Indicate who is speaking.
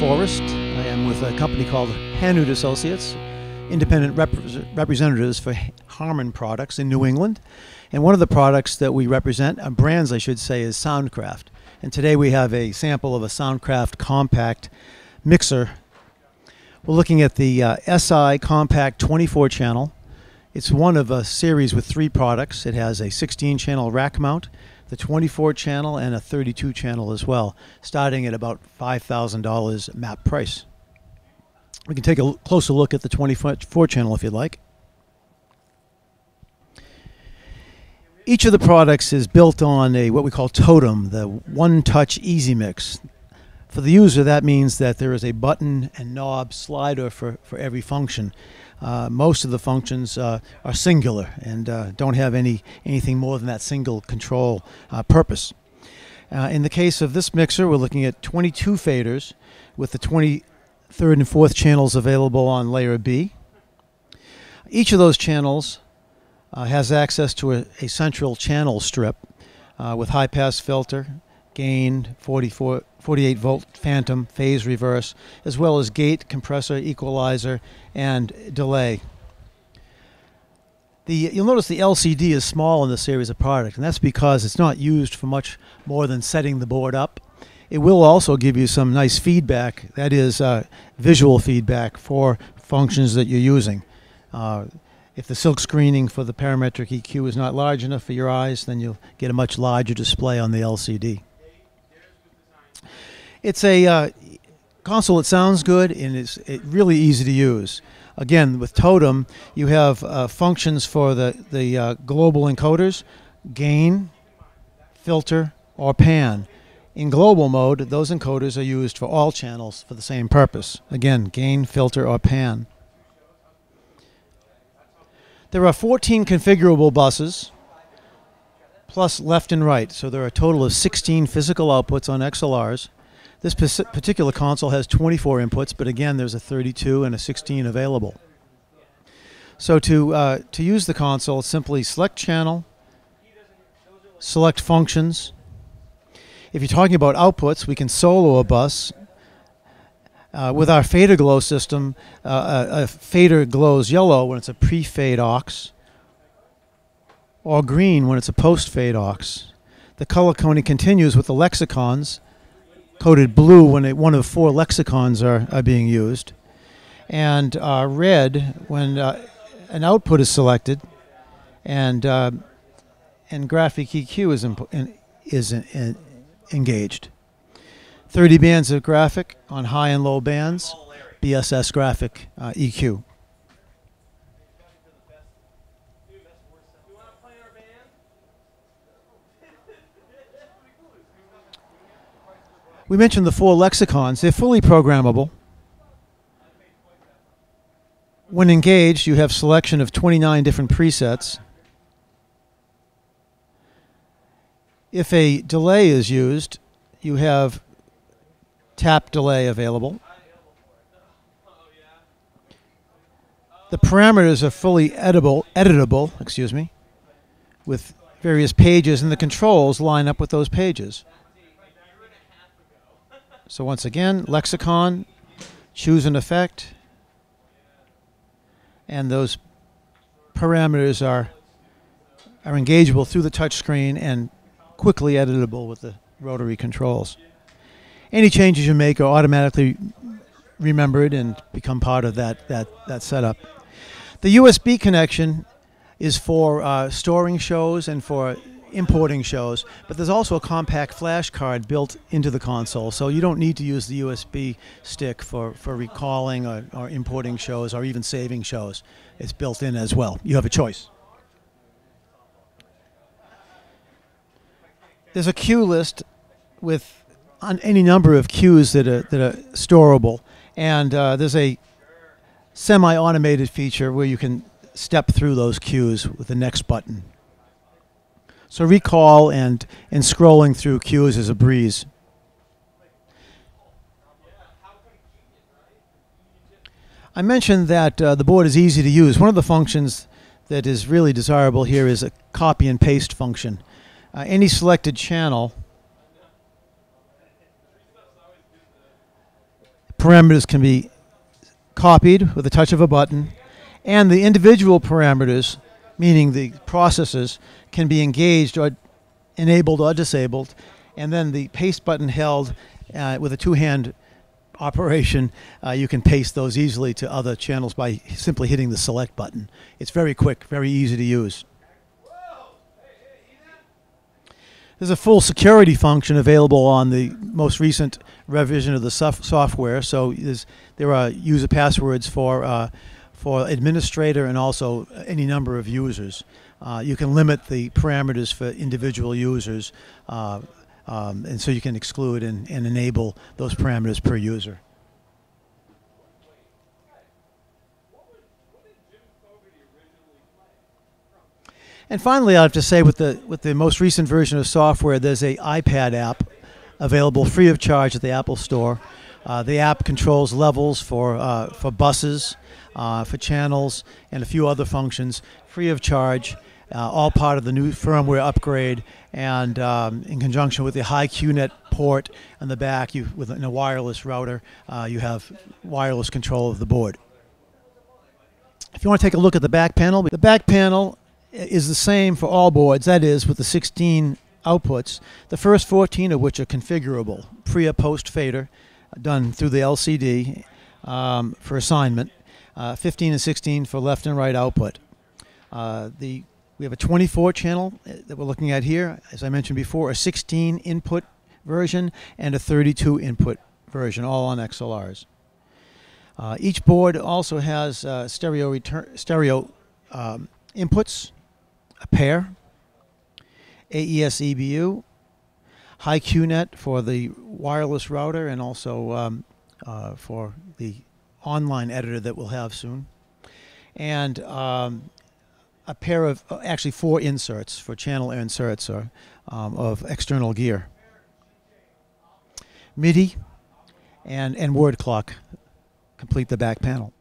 Speaker 1: Forrest. I am with a company called Hanood Associates, independent representatives for Harman products in New England. And one of the products that we represent, brands I should say, is Soundcraft. And today we have a sample of a Soundcraft Compact mixer. We're looking at the Si Compact 24 channel. It's one of a series with 3 products. It has a 16-channel rack mount, the 24 channel, and a 32 channel as well, starting at about $5,000 map price. We can take a closer look at the 24 channel if you'd like. Each of the products is built on a what we call totem, the one-touch easy mix. For the user, that means that there is a button and knob slider for every function. Most of the functions are singular and don't have anything more than that single control purpose. In the case of this mixer, we're looking at 22 faders with the 23rd and 4th channels available on layer B. Each of those channels has access to a central channel strip with high-pass filter, gain, 48-volt phantom, phase reverse, as well as gate, compressor, equalizer, and delay. You'll notice the LCD is small in this series of products, and that's because it's not used for much more than setting the board up. It will also give you some nice feedback, that is visual feedback for functions that you're using. If the silk screening for the parametric EQ is not large enough for your eyes, then you'll get a much larger display on the LCD. It's a console that sounds good and it's really easy to use. Again, with Totem, you have functions for the global encoders, gain, filter, or pan. In global mode, those encoders are used for all channels for the same purpose. Again, gain, filter, or pan. There are 14 configurable buses, plus left and right, so there are a total of 16 physical outputs on XLRs. This particular console has 24 inputs, but again, there's a 32 and a 16 available. So to use the console, simply select channel, select functions. If you're talking about outputs, we can solo a bus. With our fader glow system, a fader glows yellow when it's a pre-fade aux, or green when it's a post-fade aux. The color coding continues with the lexicons, coded blue when one of 4 lexicons are being used, and red when an output is selected, and graphic EQ is engaged. 30 bands of graphic on high and low bands, BSS graphic EQ. We mentioned the 4 lexicons. They're fully programmable. When engaged, you have selection of 29 different presets. If a delay is used, you have tap delay available. The parameters are fully editable, with various pages, and the controls line up with those pages. So once again, lexicon, choose an effect, and those parameters are engageable through the touch screen and quickly editable with the rotary controls. Any changes you make are automatically remembered and become part of that setup. The USB connection is for storing shows and for importing shows, but there's also a compact flash card built into the console, so you don't need to use the USB stick for recalling or importing shows or even saving shows. It's built in as well. You have a choice. There's a cue list with any number of cues that are storable, and there's a semi-automated feature where you can step through those cues with the next button. So recall and scrolling through cues is a breeze. I mentioned that the board is easy to use. One of the functions that is really desirable here is a copy and paste function. Any selected channel parameters can be copied with the touch of a button, and the individual parameters, meaning the processors, can be engaged or enabled or disabled, and then the paste button held with a two-hand operation, you can paste those easily to other channels by simply hitting the select button. It's very quick, very easy to use. There's a full security function available on the most recent revision of the software. So there are user passwords for administrator and also any number of users. You can limit the parameters for individual users, and so you can exclude and enable those parameters per user. And finally, I have to say, with the most recent version of software, there's an iPad app available free of charge at the Apple Store. The app controls levels for buses, for channels, and a few other functions, free of charge, all part of the new firmware upgrade, and in conjunction with the high QNet port on the back, in a wireless router, you have wireless control of the board. If you want to take a look at the back panel is the same for all boards, that is, with the 16 outputs, the first 14 of which are configurable, pre or post fader, done through the LCD for assignment, 15 and 16 for left and right output. We have a 24 channel that we're looking at here, as I mentioned before, a 16 input version and a 32 input version, all on XLRs. Each board also has stereo inputs, a pair, AES EBU, high QNet for the wireless router, and also for the online editor that we'll have soon, and a pair of, actually 4 inserts for channel inserts of external gear, MIDI, and word clock complete the back panel.